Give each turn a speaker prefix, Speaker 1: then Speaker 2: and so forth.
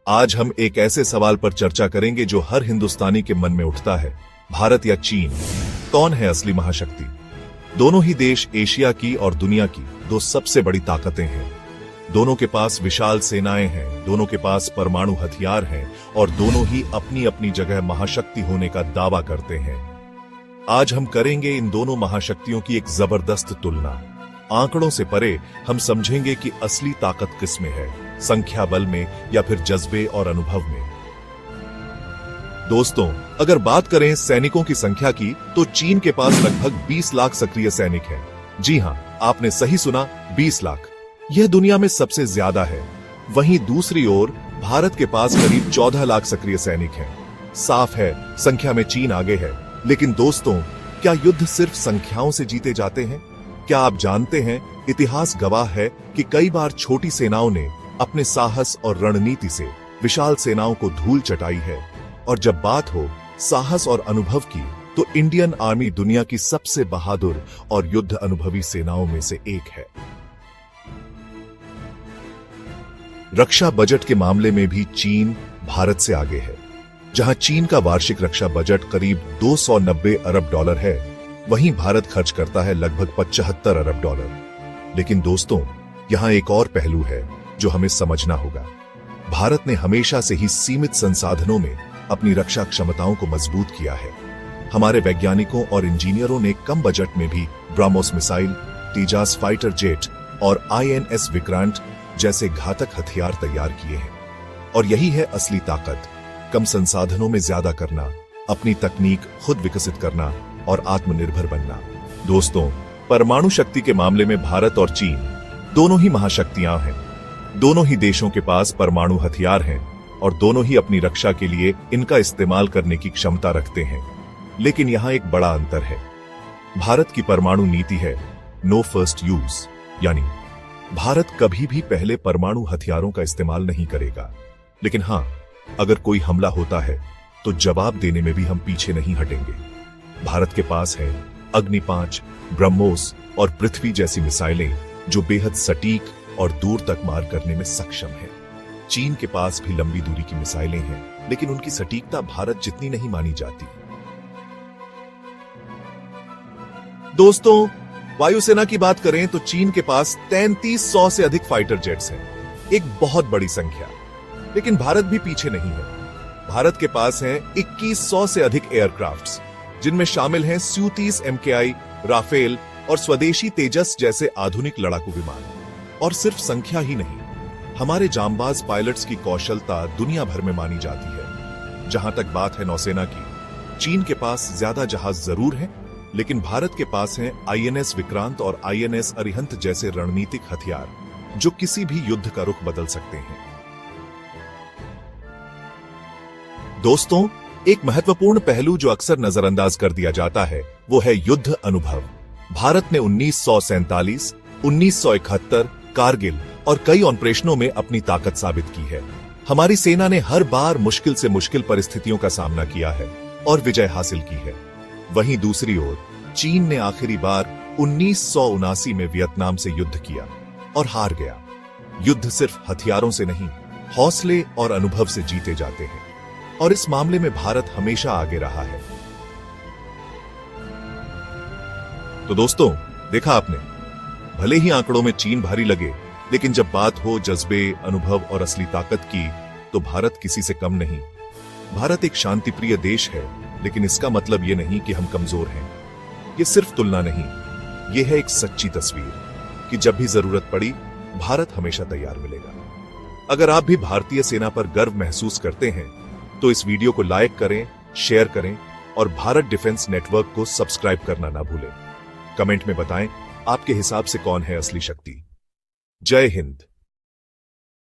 Speaker 1: आज हम एक ऐसे सवाल पर चर्चा करेंगे जो हर हिंदुस्तानी के मन में उठता है, भारत या चीन, कौन है असली महाशक्ति? दोनों ही देश एशिया की और दुनिया की दो सबसे बड़ी ताकतें हैं। दोनों के पास विशाल सेनाएं हैं, दोनों के पास परमाणु हथियार हैं और दोनों ही अपनी अपनी जगह महाशक्ति होने का दावा करते हैं। आज हम करेंगे इन दोनों महाशक्तियों की एक जबरदस्त तुलना। आंकड़ों से परे हम समझेंगे कि असली ताकत किसमें है, संख्या बल में या फिर जज्बे और अनुभव में। दोस्तों, अगर बात करें सैनिकों की संख्या की, तो चीन के पास लगभग 20 लाख सक्रिय सैनिक हैं। जी हां, आपने सही सुना, 20 लाख। यह दुनिया में सबसे ज्यादा है। वहीं दूसरी ओर भारत के पास करीब 14 लाख सक्रिय सैनिक हैं। साफ है, संख्या में चीन आगे है। लेकिन दोस्तों, क्या युद्ध सिर्फ संख्याओं से जीते जाते हैं? क्या आप जानते हैं, इतिहास गवाह है कि कई बार छोटी सेनाओं ने अपने साहस और रणनीति से विशाल सेनाओं को धूल चटाई है। और जब बात हो साहस और अनुभव की, तो इंडियन आर्मी दुनिया की सबसे बहादुर और युद्ध अनुभवी सेनाओं में से एक है। रक्षा बजट के मामले में भी चीन भारत से आगे है। जहां चीन का वार्षिक रक्षा बजट करीब 290 अरब डॉलर है, वहीं भारत खर्च करता है लगभग 75 अरब डॉलर। लेकिन दोस्तों, यहां एक और पहलू है जो हमें समझना होगा। भारत ने हमेशा से ही सीमित संसाधनों में अपनी रक्षा क्षमताओं को मजबूत किया है। हमारे वैज्ञानिकों और इंजीनियरों ने कम बजट में भी BrahMos missile, Tejas fighter jet और INS विक्रांत जैसे घातक हथियार तैयार किए हैं। और यही है असली ताकत, कम संसाधनों में ज्यादा करना, अपनी तकनीक खुद विकसित करना और आत्मनिर्भर बनना। दोस्तों, परमाणु शक्ति के मामले में भारत और चीन दोनों ही महाशक्तियां हैं। दोनों ही देशों के पास परमाणु हथियार हैं और दोनों ही अपनी रक्षा के लिए इनका इस्तेमाल करने की क्षमता रखते हैं। लेकिन यहां एक बड़ा अंतर है। भारत की परमाणु नीति है नो फर्स्ट यूज, यानी भारत कभी भी पहले परमाणु हथियारों का इस्तेमाल नहीं करेगा। लेकिन हां, अगर कोई हमला होता है तो जवाब देने में भी हम पीछे नहीं हटेंगे। भारत के पास है अग्नि 5, ब्रह्मोस और पृथ्वी जैसी मिसाइलें जो बेहद सटीक और दूर तक मार करने में सक्षम है। चीन के पास भी लंबी दूरी की मिसाइलें हैं, लेकिन उनकी सटीकता भारत जितनी नहीं मानी जाती। दोस्तों, वायुसेना की बात करें तो चीन के पास 3300 से अधिक फाइटर जेट्स हैं, एक बहुत बड़ी संख्या। लेकिन भारत भी पीछे नहीं है। भारत के पास हैं 2100 से अधिक एयरक्राफ्ट्स, जिनमें शामिल हैं Su-30 MKI, राफेल और स्वदेशी तेजस जैसे आधुनिक लड़ाकू विमान। और सिर्फ संख्या ही नहीं, हमारे जांबाज पायलट्स की कौशलता दुनिया भर में मानी जाती है। जहां तक बात है नौसेना की, चीन के पास ज्यादा जहाज जरूर हैं, लेकिन भारत के पास हैं INS विक्रांत और INS अरिहंत जैसे रणनीतिक हथियार जो किसी भी युद्ध का रुख बदल सकते हैं। दोस्तों, एक महत्वपूर्ण पहलू जो अक्सर नजरअंदाज कर दिया जाता है, वो है युद्ध अनुभव। भारत ने 1947, 1971, कारगिल और कई ऑपरेशनों में अपनी ताकत साबित की है। हमारी सेना ने हर बार मुश्किल से मुश्किल परिस्थितियों का सामना किया है और विजय हासिल की है। वहीं दूसरी ओर चीन ने आखिरी बार 1979 में वियतनाम से युद्ध किया और हार गया। युद्ध सिर्फ हथियारों से नहीं, हौसले और अनुभव से जीते जाते हैं। और इस मामले में भारत हमेशा आगे रहा है। तो दोस्तों, देखा आपने, भले ही आंकड़ों में चीन भारी लगे, लेकिन जब बात हो जज्बे, अनुभव और असली ताकत की, तो भारत किसी से कम नहीं। भारत एक शांतिप्रिय देश है, लेकिन इसका मतलब ये नहीं कि हम कमजोर हैं। ये सिर्फ तुलना नहीं, ये है एक सच्ची तस्वीर कि जब भी जरूरत पड़ी, भारत हमेशा तैयार मिलेगा। अगर आप भी भारतीय सेना पर गर्व महसूस करते हैं, तो इस वीडियो को लाइक करें, शेयर करें और भारत डिफेंस नेटवर्क को सब्सक्राइब करना ना भूलें। कमेंट में बताएं, आपके हिसाब से कौन है असली शक्ति। जय हिंद।